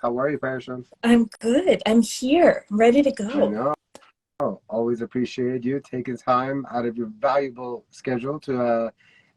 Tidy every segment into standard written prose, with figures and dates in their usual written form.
How are you, Passion? I'm good. I'm here. I'm ready to I go. know. Always appreciate you taking time out of your valuable schedule to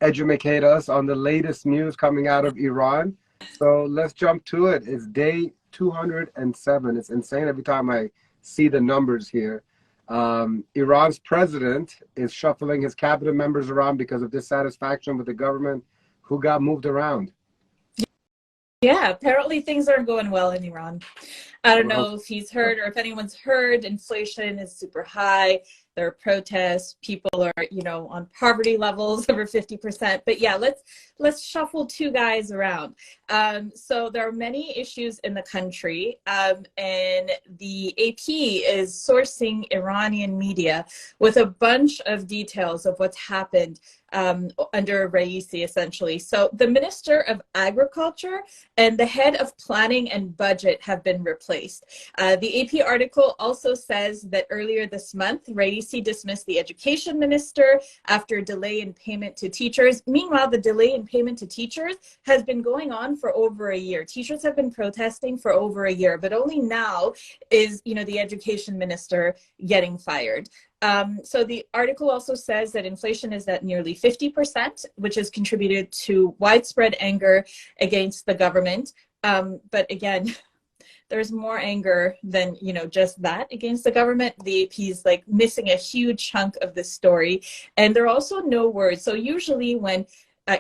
educate us on the latest news coming out of Iran. So let's jump to it. It's day 207. It's insane every time I see the numbers here. Iran's president is shuffling his cabinet members around because of dissatisfaction with the government who got moved around. Yeah, apparently things aren't going well in Iran. I don't Well, know if he's heard or if anyone's heard, inflation is super high. There are protests. People are, on poverty levels over 50%. But yeah, let's shuffle two guys around. So there are many issues in the country, and the AP is sourcing Iranian media with a bunch of details of what's happened under Raisi, essentially. So the Minister of Agriculture and the head of planning and budget have been replaced. The AP article also says that earlier this month, Raisi dismissed the education minister after a delay in payment to teachers. Meanwhile, the delay in payment to teachers has been going on for over a year. Teachers have been protesting for over a year, but only now is, the education minister getting fired. So the article also says that inflation is at nearly 50%, which has contributed to widespread anger against the government. But again, there's more anger than just that against the government. The AP is like missing a huge chunk of the story, and there are also no words. So usually when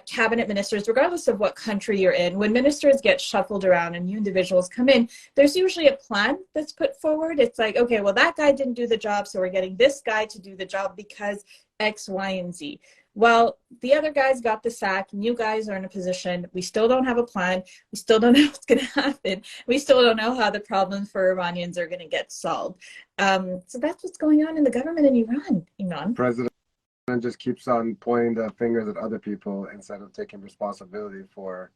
cabinet ministers, regardless of what country you're in, when ministers get shuffled around and new individuals come in, there's usually a plan that's put forward. It's like, okay, well, that guy didn't do the job, so we're getting this guy to do the job because X, Y, and Z. Well, the other guys got the sack. New guys are in a position. We still don't have a plan. We still don't know what's going to happen. We still don't know how the problems for Iranians are going to get solved. So that's what's going on in the government in Iran, the Iman. president just keeps on pointing the fingers at other people instead of taking responsibility for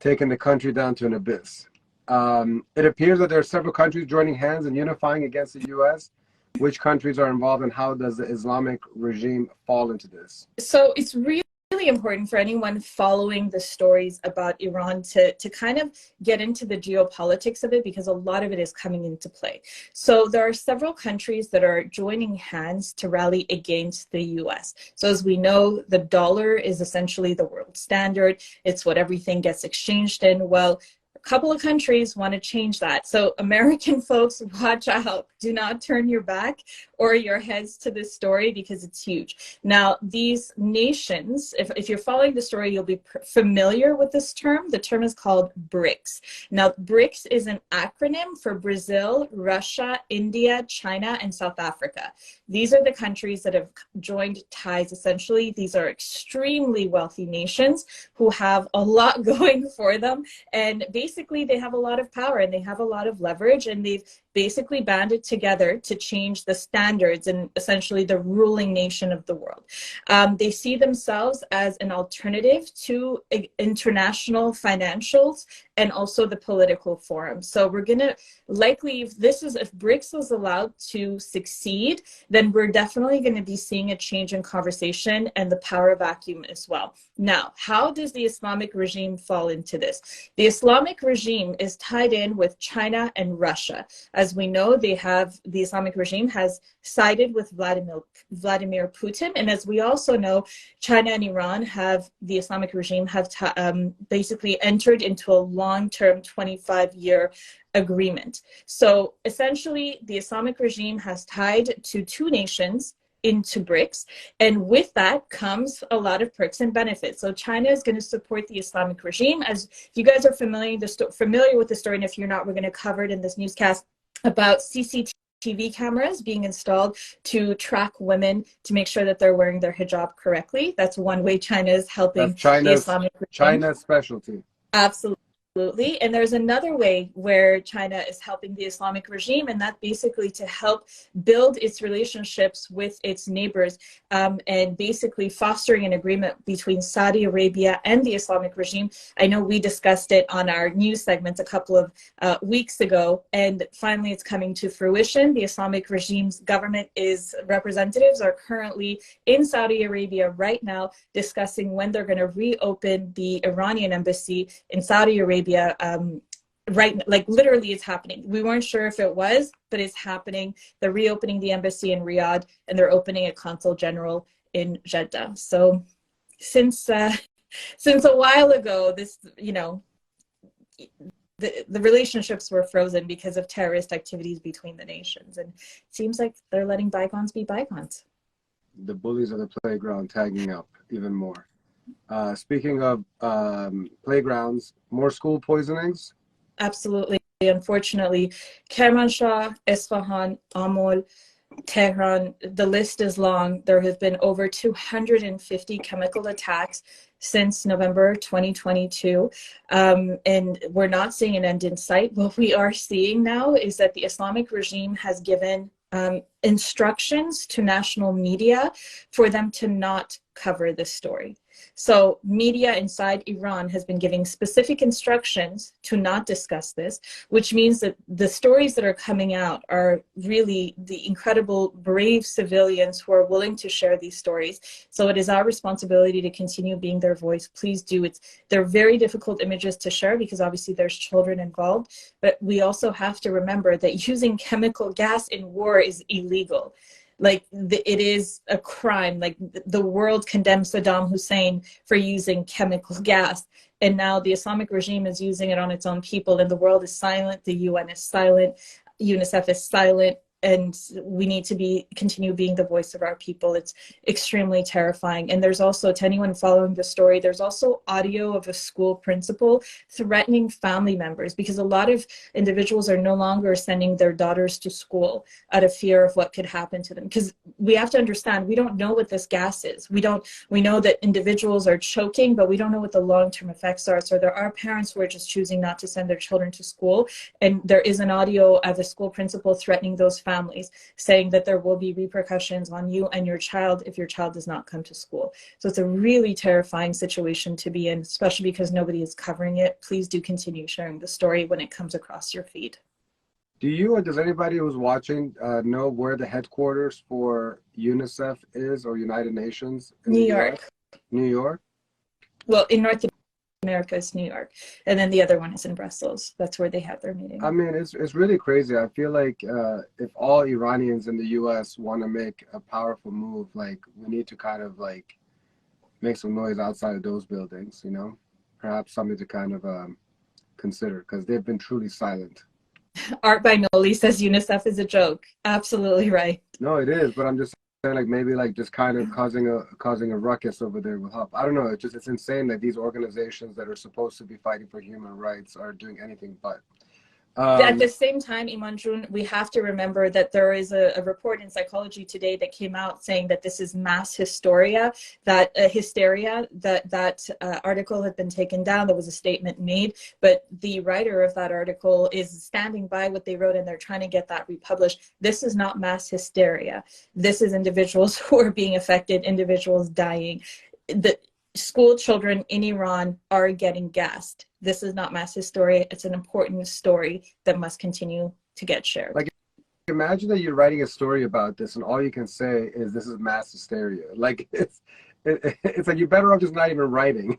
taking the country down to an abyss. It appears that there are several countries joining hands and unifying against the U.S. Which countries are involved, and how does the Islamic regime fall into this? So it's really important for anyone following the stories about Iran to kind of get into the geopolitics of it, because a lot of it is coming into play. So there are several countries that are joining hands to rally against the US. So as we know, the dollar is essentially the world standard. It's what everything gets exchanged in. Well, couple of countries want to change that. So American folks, watch out. Do not turn your back or your heads to this story, because it's huge. Now, these nations, if you're following the story, you'll be familiar with this term. The term is called BRICS. Now, BRICS is an acronym for Brazil, Russia, India, China, and South Africa. These are the countries that have joined ties, essentially. These are extremely wealthy nations who have a lot going for them, and basically they have a lot of power and they have a lot of leverage, and they've basically banded together to change the standards and essentially the ruling nation of the world. They see themselves as an alternative to international financials and also the political forum. So we're going to likely, if BRICS is allowed to succeed, then we're definitely going to be seeing a change in conversation and the power vacuum as well. Now, how does the Islamic regime fall into this? The Islamic regime is tied in with China and Russia. As we know, the Islamic regime has sided with Vladimir Putin. And as we also know, China and Iran the Islamic regime have basically entered into a long-term 25-year agreement. So essentially, the Islamic regime has tied to two nations into BRICS, and with that comes a lot of perks and benefits. So China is going to support the Islamic regime. As you guys are familiar with the story, and if you're not, we're going to cover it in this newscast about CCTV cameras being installed to track women to make sure that they're wearing their hijab correctly. That's one way China is helping That's the Islamic regime. China's specialty. Absolutely. Absolutely. And there's another way where China is helping the Islamic regime, and that's basically to help build its relationships with its neighbors, and basically fostering an agreement between Saudi Arabia and the Islamic regime. I know we discussed it on our news segments a couple of weeks ago, and finally it's coming to fruition. The Islamic regime's representatives are currently in Saudi Arabia right now discussing when they're going to reopen the Iranian embassy in Saudi Arabia, right, like literally it's happening. We weren't sure if it was, but it's happening. They're reopening the embassy in Riyadh, and they're opening a consul general in Jeddah. So since a while ago, this, you know, the relationships were frozen because of terrorist activities between the nations, and it seems like they're letting bygones be bygones. The bullies of the playground tagging up even more. Speaking of playgrounds, more school poisonings. Absolutely. Unfortunately, Kermanshah, Isfahan, Amol, Tehran, the list is long. There have been over 250 chemical attacks since November 2022. And we're not seeing an end in sight. What we are seeing now is that the Islamic regime has given instructions to national media for them to not cover this story. So media inside Iran has been giving specific instructions to not discuss this, which means that the stories that are coming out are really the incredible, brave civilians who are willing to share these stories. So it is our responsibility to continue being their voice. Please do. They're very difficult images to share because obviously there's children involved, but we also have to remember that using chemical gas in war is illegal. Like it is a crime. Like the world condemned Saddam Hussein for using chemical gas, and now the Islamic regime is using it on its own people, and the world is silent, the UN is silent, UNICEF is silent, and we need to continue being the voice of our people. It's extremely terrifying. And there's also, to anyone following the story, there's also audio of a school principal threatening family members, because a lot of individuals are no longer sending their daughters to school out of fear of what could happen to them. Because we have to understand, we don't know what this gas is. We know that individuals are choking, but we don't know what the long-term effects are. So there are parents who are just choosing not to send their children to school. And there is an audio of a school principal threatening those families, saying that there will be repercussions on you and your child if your child does not come to school. So it's a really terrifying situation to be in, especially because nobody is covering it. Please do continue sharing the story when it comes across your feed. Do you or does anybody who's watching know where the headquarters for UNICEF is, or United Nations in New the York. US? New York? Well, in North America, it's New York. And then the other one is in Brussels. That's where they have their meeting. I mean, it's really crazy. I feel like if all Iranians in the US want to make a powerful move, like we need to kind of like make some noise outside of those buildings, you know? Perhaps something to kind of consider, because they've been truly silent. Art by Noli says UNICEF is a joke. Absolutely right. No, it is, but I'm just saying, like, maybe like just kind of causing a ruckus over there will help. I don't know. It's insane that these organizations that are supposed to be fighting for human rights are doing anything but. At the same time, Imanjun, we have to remember that there is a report in Psychology Today that came out saying that this is mass hysteria, that article had been taken down. There was a statement made, but the writer of that article is standing by what they wrote, and they're trying to get that republished. This is not mass hysteria. This is individuals who are being affected, individuals dying. The school children in Iran are getting gassed. This is not mass hysteria. It's an important story that must continue to get shared. Like, imagine that you're writing a story about this and all you can say is this is mass hysteria. Like, it's like you're better off just not even writing.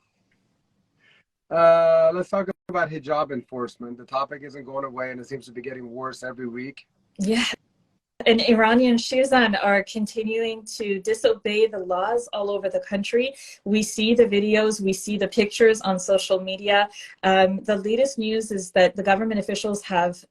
Let's talk about hijab enforcement. The topic isn't going away, and it seems to be getting worse every week. Yeah. And Iranian Shizan are continuing to disobey the laws all over the country. We see the videos, we see the pictures on social media. The latest news is that the government officials have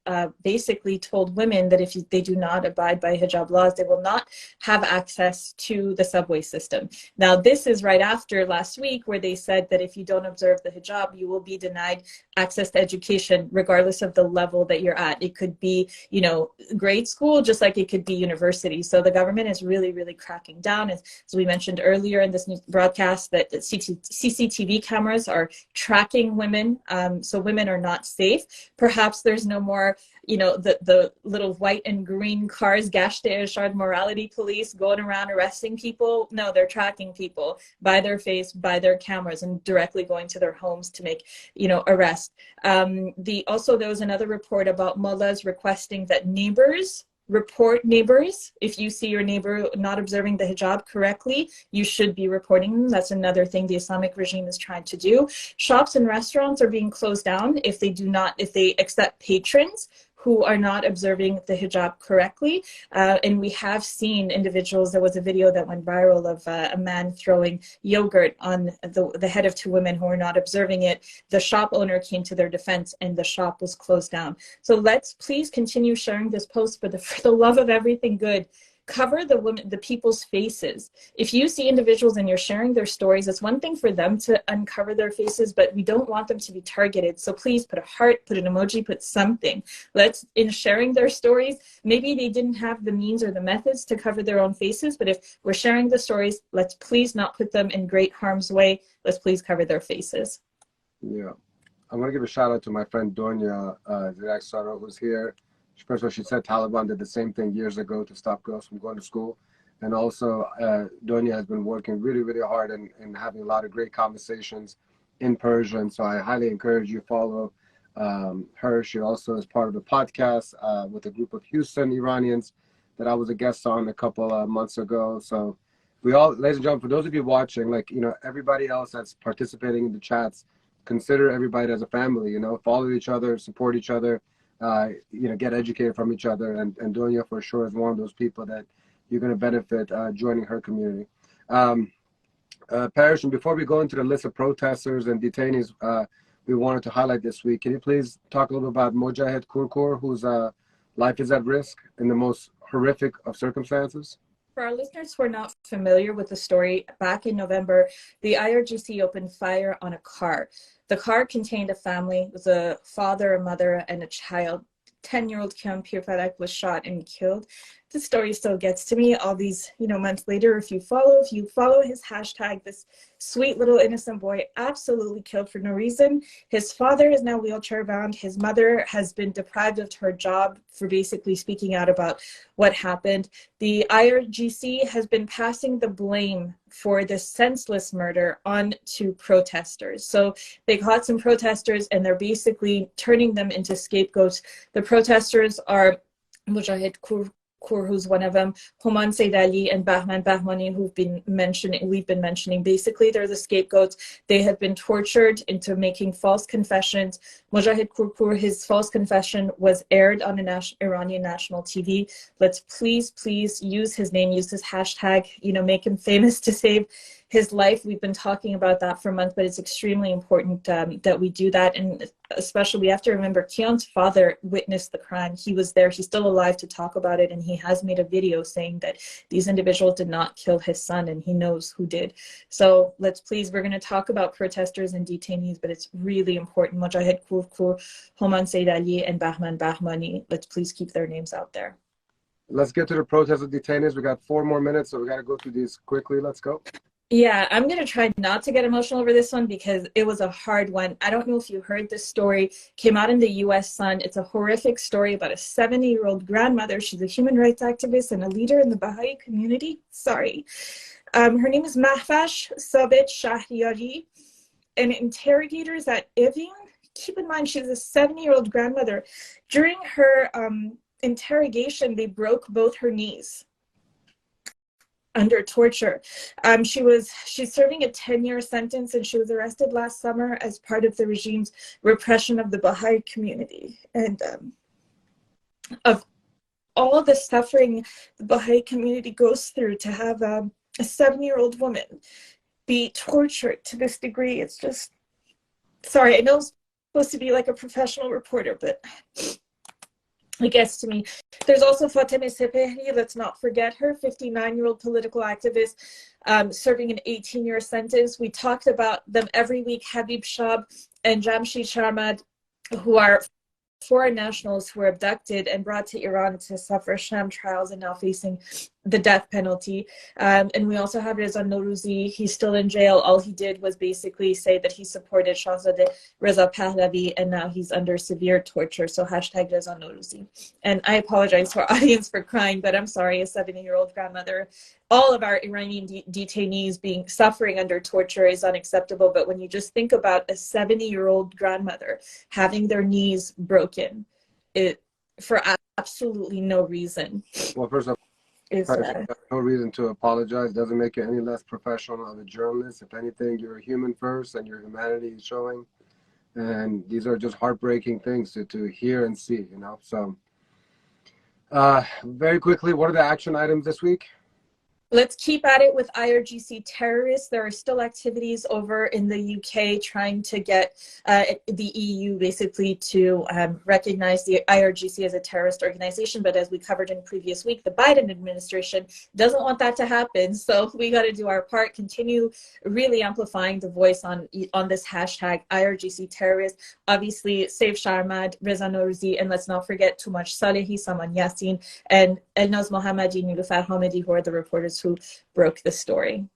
basically told women that if they do not abide by hijab laws, they will not have access to the subway system. Now, this is right after last week where they said that if you don't observe the hijab, you will be denied access to education, regardless of the level that you're at. It could be, you know, grade school, just like it could be university. So the government is really, really cracking down. As we mentioned earlier in this broadcast, that CCTV cameras are tracking women, so women are not safe. Perhaps there's no more, you know, the little white and green cars, Gashte Irshad morality police going around arresting people. No, they're tracking people by their face, by their cameras, and directly going to their homes to make, you know, arrests. Also, there was another report about mullahs requesting that neighbors report neighbors. If you see your neighbor not observing the hijab correctly, you should be reporting them. That's another thing the Islamic regime is trying to do. Shops and restaurants are being closed down if they accept patrons who are not observing the hijab correctly. And we have seen individuals, there was a video that went viral of a man throwing yogurt on the head of two women who were not observing it. The shop owner came to their defense and the shop was closed down. So let's please continue sharing this post for the love of everything good. Cover the people's faces. If you see individuals and you're sharing their stories, it's one thing for them to uncover their faces, but we don't want them to be targeted. So please put a heart, put an emoji, put something. In sharing their stories, maybe they didn't have the means or the methods to cover their own faces, but if we're sharing the stories, let's please not put them in great harm's way. Let's please cover their faces. Yeah. I'm going to give a shout out to my friend Donya Zirak, who's here. First of all, she said Taliban did the same thing years ago to stop girls from going to school. And also, Donya has been working really, really hard and having a lot of great conversations in Persian. So I highly encourage you to follow her. She also is part of the podcast with a group of Houston Iranians that I was a guest on a couple months ago. So we all, ladies and gentlemen, for those of you watching, everybody else that's participating in the chats, consider everybody as a family, follow each other, support each other. Get educated from each other, and Donya for sure is one of those people that you're going to benefit joining her community. Parish, and before we go into the list of protesters and detainees we wanted to highlight this week, can you please talk a little bit about Mojahed Kurkur, whose life is at risk in the most horrific of circumstances? For our listeners who are not familiar with the story, back in November, the IRGC opened fire on a car. The car contained a family. It was a father, a mother, and a child. 10-year-old Kian Pirfalek was shot and killed. The story still gets to me all these, months later. If you follow his hashtag, this sweet little innocent boy absolutely killed for no reason. His father is now wheelchair bound. His mother has been deprived of her job for basically speaking out about what happened. The IRGC has been passing the blame for this senseless murder on to protesters. So they caught some protesters and they're basically turning them into scapegoats. The protesters are Mujahid Kur, who's one of them, Human Said Ali and Bahman Bahmani, we've been mentioning. Basically, they're the scapegoats. They have been tortured into making false confessions. Mujahid Kurkur, his false confession was aired on Iranian national TV. Let's please use his name, use his hashtag, make him famous to save his life. We've been talking about that for months, but it's extremely important that we do that. And especially, we have to remember Kian's father witnessed the crime. He was there. He's still alive to talk about it. And he has made a video saying that these individuals did not kill his son and he knows who did. So let's please, we're going to talk about protesters and detainees, but it's really important. Mujahid Kurkur, Homan Said Ali, and Bahman Bahmani. Let's please keep their names out there. Let's get to the protest of detainees. We got 4 more minutes, so we got to go through these quickly. Let's go. Yeah, I'm going to try not to get emotional over this one because it was a hard one. I don't know if you heard this story. Came out in the U.S. Sun. It's a horrific story about a 70-year-old grandmother. She's a human rights activist and a leader in the Baha'i community. Sorry. Her name is Mahfash Sabit Shahriyari. And interrogators at Evian, keep in mind she's a 70-year-old grandmother. During her interrogation, they broke both her knees under torture. She's serving a 10-year sentence, and she was arrested last summer as part of the regime's repression of the Baha'i community. And of all the suffering the Baha'i community goes through, to have a 7-year-old woman be tortured to this degree, it's just, sorry, I know I'm supposed to be like a professional reporter, but it gets to me. There's also Fatemeh Sepehri, let's not forget her, 59-year-old political activist, serving an 18-year sentence. We talked about them every week, Habib Shab and Jamshid Sharmad, who are foreign nationals who were abducted and brought to Iran to suffer sham trials and now facing the death penalty. And we also have Reza Norouzi. He's still in jail. All he did was basically say that he supported Shahzadeh Reza Pahlavi, and now he's under severe torture. So hashtag Reza Norouzi. And I apologize to our audience for crying, but I'm sorry, a 70-year-old grandmother. All of our Iranian detainees suffering under torture is unacceptable. But when you just think about a 70-year-old grandmother having their knees broken, for absolutely no reason. Well, first of Is all, there's no reason to apologize. Doesn't make you any less professional of a journalist. If anything, you're a human first, and your humanity is showing. And these are just heartbreaking things to hear and see, you know. So, very quickly, what are the action items this week? Let's keep at it with IRGC terrorists. There are still activities over in the UK trying to get the EU basically to recognize the IRGC as a terrorist organization. But as we covered in previous week, the Biden administration doesn't want that to happen. So we got to do our part, continue really amplifying the voice on this hashtag IRGC terrorists. Obviously, Save Sharmad, Reza Norouzi, and let's not forget Tumaj Salehi, Saman Yassin, and Elnaz Mohammadi, Nilufar Hamidi, who are the reporters who broke the story.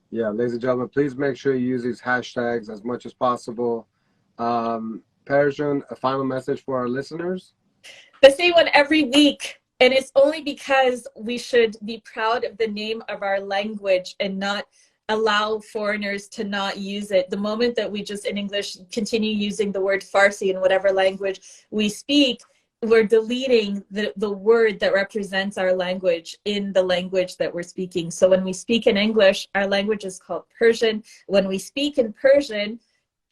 Yeah, ladies and gentlemen, please make sure you use these hashtags as much as possible. Persian, a final message for our listeners? The same one every week. And it's only because we should be proud of the name of our language and not allow foreigners to not use it. The moment that we just in English continue using the word Farsi in whatever language we speak, we're deleting the word that represents our language in the language that we're speaking. So when we speak in English, our language is called Persian. When we speak in Persian,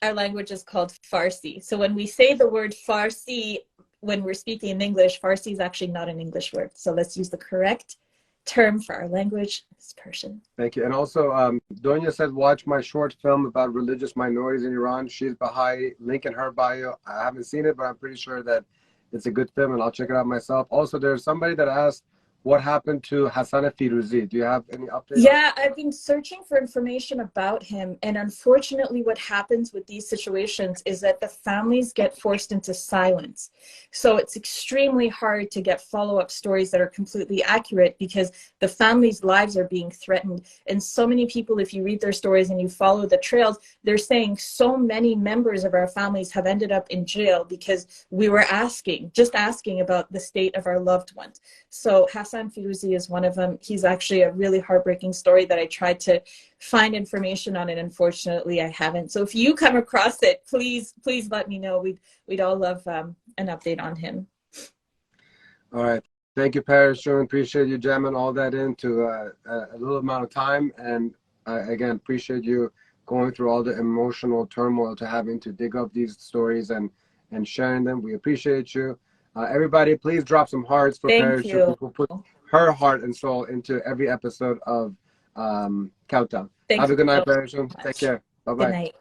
our language is called Farsi. So when we say the word Farsi, when we're speaking in English, Farsi is actually not an English word. So let's use the correct term for our language. It's Persian. Thank you. And also, Donya said, watch my short film about religious minorities in Iran. She's Baha'i, link in her bio. I haven't seen it, but I'm pretty sure that it's a good film, and I'll check it out myself. Also, there's somebody that asked what happened to Hassan Firouzi. Do you have any updates? Yeah, I've been searching for information about him. And unfortunately, what happens with these situations is that the families get forced into silence. So it's extremely hard to get follow-up stories that are completely accurate because the families' lives are being threatened. And so many people, if you read their stories and you follow the trails, they're saying so many members of our families have ended up in jail because we were just asking about the state of our loved ones. So Hassan Firouzi is one of them. He's actually a really heartbreaking story that I tried to find information on, and unfortunately I haven't. So if you come across it, please let me know. We'd all love an update on him. All right. Thank you, Paris. Sure, appreciate you jamming all that into a little amount of time. And again, appreciate you going through all the emotional turmoil to having to dig up these stories and sharing them. We appreciate you. Everybody, please drop some hearts for Paris. We'll put her heart and soul into every episode of Countdown. Have a good night, Paris. Take care. Bye-bye. Good night.